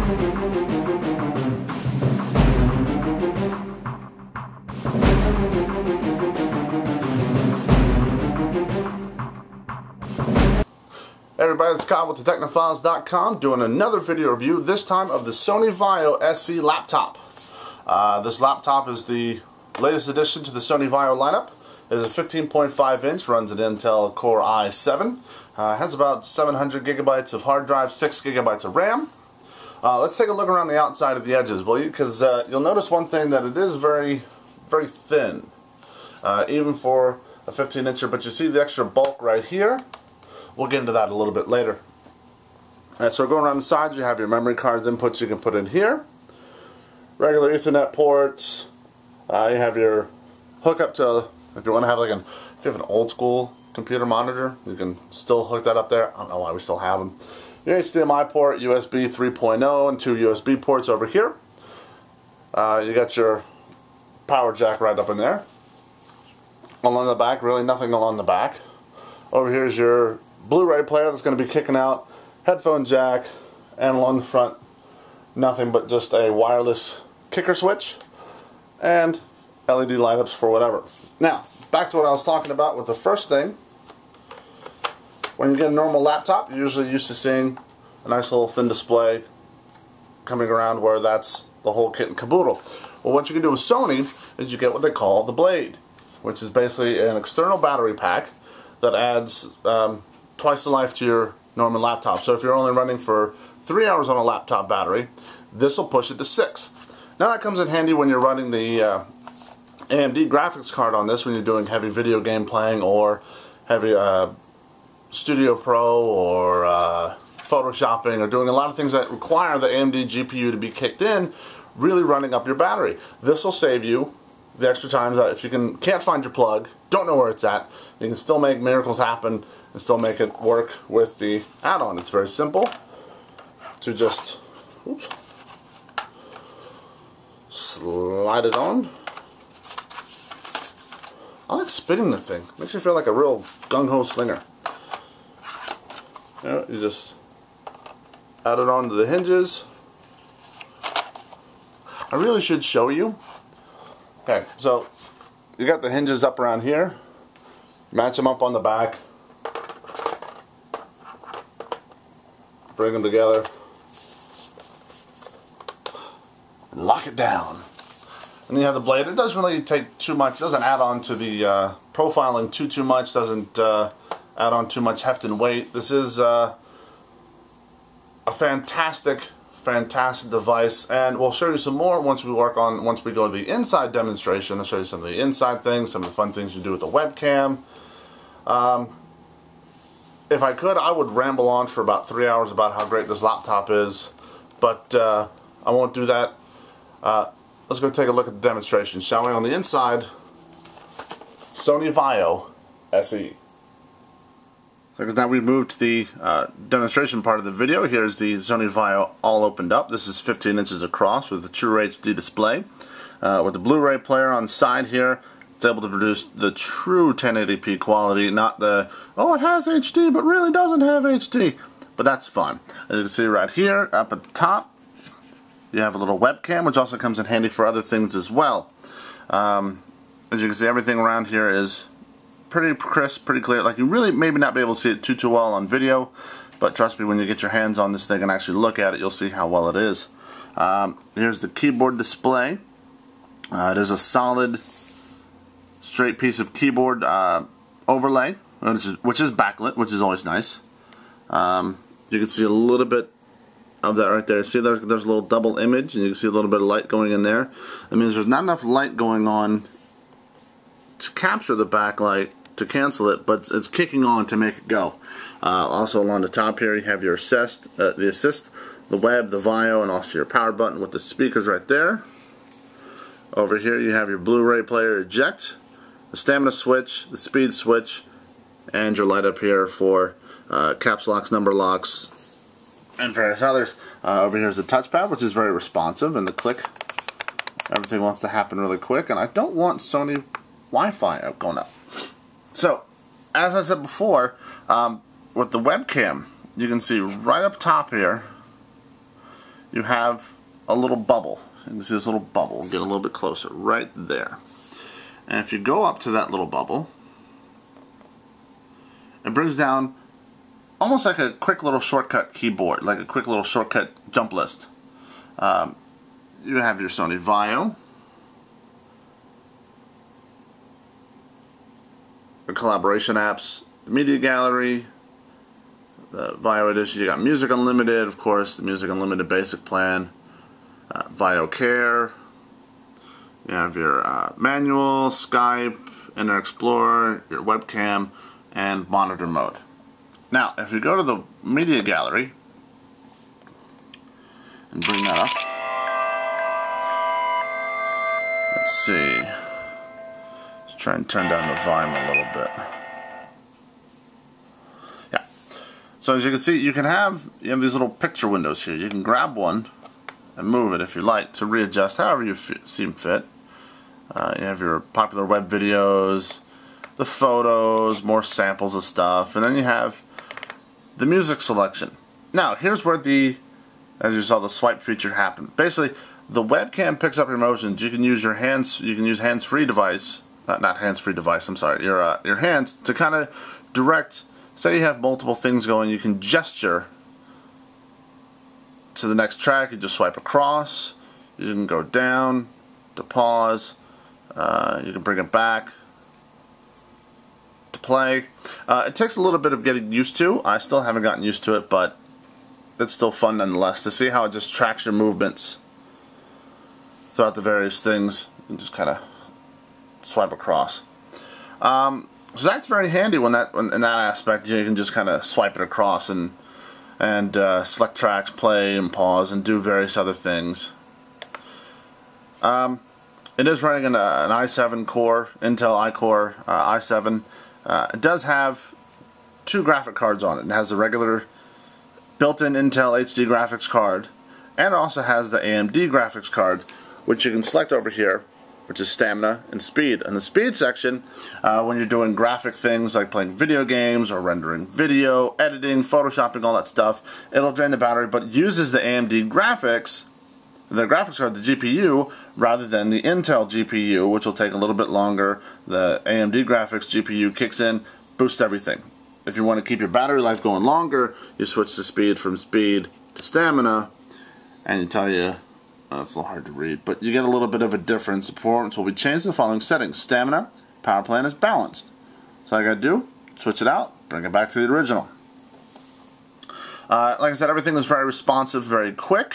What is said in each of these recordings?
Hey everybody, it's Kyle with TheTechnofiles.com doing another video review, this time of the Sony Vaio SE laptop. This laptop is the latest addition to the Sony Vaio lineup. It is a 15.5 inch, runs an Intel Core i7, has about 700 gigabytes of hard drive, 6 gigabytes of RAM. Let's take a look around the outside of the edges, will you? Because you'll notice one thing, that it is very, very thin, even for a 15-incher, but you see the extra bulk right here. We'll get into that a little bit later. So going around the sides, you have your memory cards inputs you can put in here. Regular Ethernet ports. You have your hookup to, if you want to have if you have an old school computer monitor, you can still hook that up there. I don't know why we still have them. Your HDMI port, USB 3.0, and 2 USB ports over here. You got your power jack right up in there. Along the back, really nothing along the back. Over here is your Blu-ray player that's going to be kicking out, headphone jack, and along the front, nothing but just a wireless kicker switch and LED light ups for whatever. Now, back to what I was talking about with the first thing. When you get a normal laptop, you're usually used to seeing a nice little thin display coming around where that's the whole kit and caboodle. Well, what you can do with Sony is you get what they call the Blade, which is basically an external battery pack that adds twice the life to your normal laptop. So if you're only running for 3 hours on a laptop battery, this will push it to 6. Now that comes in handy when you're running the AMD graphics card on this, when you're doing heavy video game playing or heavy Studio Pro or photoshopping, or doing a lot of things that require the AMD GPU to be kicked in, really running up your battery. This will save you the extra times. If you can't find your plug, don't know where it's at, you can still make miracles happen and still make it work with the add-on. It's very simple to just slide it on. I like spinning the thing. Makes you feel like a real gung-ho slinger. You just add it onto the hinges. I really should show you. Okay, so you got the hinges up around here. Match them up on the back. Bring them together. And lock it down. And you have the blade. It doesn't really take too much. It doesn't add on to the profiling too much. Doesn't add on too much heft and weight. This is a fantastic device, and we'll show you some more once we go to the inside demonstration. I'll show you some of the inside things, some of the fun things you do with the webcam. If I could, I would ramble on for about 3 hours about how great this laptop is, but I won't do that. Let's go take a look at the demonstration, shall we? On the inside, Sony Vaio SE. So now we've moved to the demonstration part of the video. Here's the Sony Vaio all opened up. This is 15 inches across with a true HD display. With the Blu-ray player on the side here, it's able to produce the true 1080p quality, not the, oh, it has HD but really doesn't have HD. But that's fine. As you can see right here, up at the top, you have a little webcam, which also comes in handy for other things as well. As you can see, everything around here is pretty crisp, pretty clear. Like, you really maybe not be able to see it too well on video, but trust me, when you get your hands on this thing and actually look at it, you'll see how well it is. Here's the keyboard display. It is a solid, straight piece of keyboard overlay, which is backlit, which is always nice. You can see a little bit of that right there. See, there's a little double image, and you can see a little bit of light going in there. That means there's not enough light going on to capture the backlight to cancel it, but it's kicking on to make it go. Also along the top here, you have your assist, the web, the Vaio, and also your power button with the speakers right there. Over here you have your Blu-ray player eject, the stamina switch, the speed switch, and your light up here for caps locks, number locks, and various others. Over here is the touchpad, which is very responsive, and the click. Everything wants to happen really quick, and I don't want Sony Wi-Fi going up. So, as I said before, with the webcam, you can see right up top here, you have a little bubble. You can see this little bubble. Get a little bit closer, right there. And if you go up to that little bubble, it brings down almost like a quick little shortcut keyboard, like a quick little shortcut jump list. You have your Sony Vaio, the collaboration apps, the media gallery, the Vaio edition. You got Music Unlimited, of course, the Music Unlimited basic plan, Vaio Care. You have your manual, Skype, Internet Explorer, your webcam, and monitor mode. Now, if you go to the media gallery and bring that up, let's see. Let's try and turn down the volume a little bit. Yeah. So as you can see, you have these little picture windows here. You can grab one and move it if you like to readjust however you seem fit. You have your popular web videos, the photos, more samples of stuff, and then you have the music selection. Now, here's where as you saw, the swipe feature happen. Basically, the webcam picks up your motions. You can use your hands. You can use hands-free device, not hands-free device. I'm sorry, your hands to kind of direct. Say you have multiple things going, you can gesture to the next track. You just swipe across. You can go down to pause. You can bring it back to play. It takes a little bit of getting used to. I still haven't gotten used to it, but it's still fun nonetheless to see how it just tracks your movements throughout the various things. You just kind of swipe across. So that's very handy in that aspect. You can just kind of swipe it across and select tracks, play and pause, and do various other things. It is running an i7 core, Intel iCore i7. It does have 2 graphic cards on it. It has the regular built-in Intel HD graphics card, and it also has the AMD graphics card, which you can select over here, which is stamina and speed. In the speed section, when you're doing graphic things like playing video games or rendering video, editing, photoshopping, all that stuff, it'll drain the battery, but uses the AMD graphics, the graphics card, the GPU, rather than the Intel GPU, which will take a little bit longer. The AMD graphics GPU kicks in, boosts everything. If you want to keep your battery life going longer, you switch the speed from speed to stamina, and you tell you, it's a little hard to read, but you get a little bit of a difference. The performance will be changed in the following settings. Stamina, power plan is balanced. So all I gotta do, switch it out, bring it back to the original. Like I said, everything is very responsive, very quick.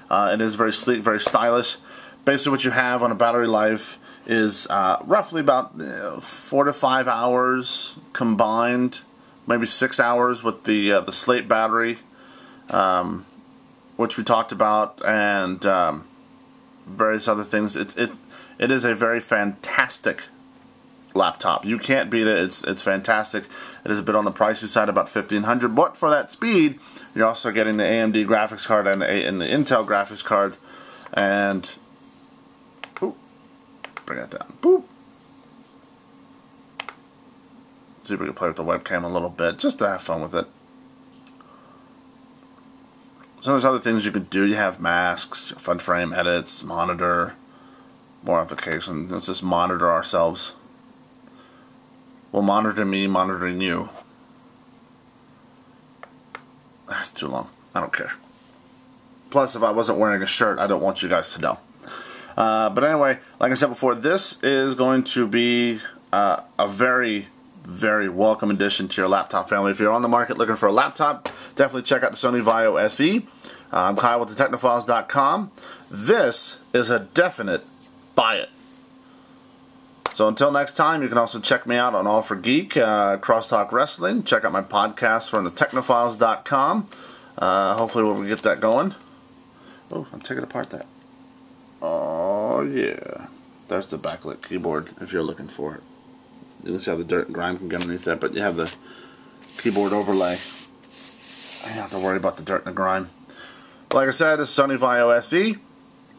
It is very sleek, very stylish. Basically what you have on a battery life is roughly about 4 to 5 hours combined, maybe 6 hours with the slate battery, which we talked about, and various other things. It is a very fantastic laptop. You can't beat it. It's fantastic. It is a bit on the pricey side, about $1,500, but for that speed, you're also getting the AMD graphics card and the Intel graphics card, and boop, bring it down. Boop. See if we can play with the webcam a little bit, just to have fun with it. So there's other things you can do. You have masks, fun frame edits, monitor, more applications. Let's just monitor ourselves. Well, monitor me, monitoring you. That's too long. I don't care. Plus, if I wasn't wearing a shirt, I don't want you guys to know. But anyway, like I said before, this is going to be a very, very welcome addition to your laptop family. If you're on the market looking for a laptop, definitely check out the Sony Vaio SE. I'm Kyle with thetechnophiles.com. This is a definite buy it. So until next time, you can also check me out on All for Geek, Crosstalk Wrestling. Check out my podcast from thetechnophiles.com. Hopefully we'll get that going. Oh, I'm taking apart that. Oh yeah. There's the backlit keyboard if you're looking for it. You can see how the dirt and grime can get underneath that, but you have the keyboard overlay. I don't have to worry about the dirt and the grime. Like I said, this is Sony Vaio SE.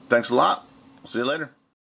Thanks a lot. See you later.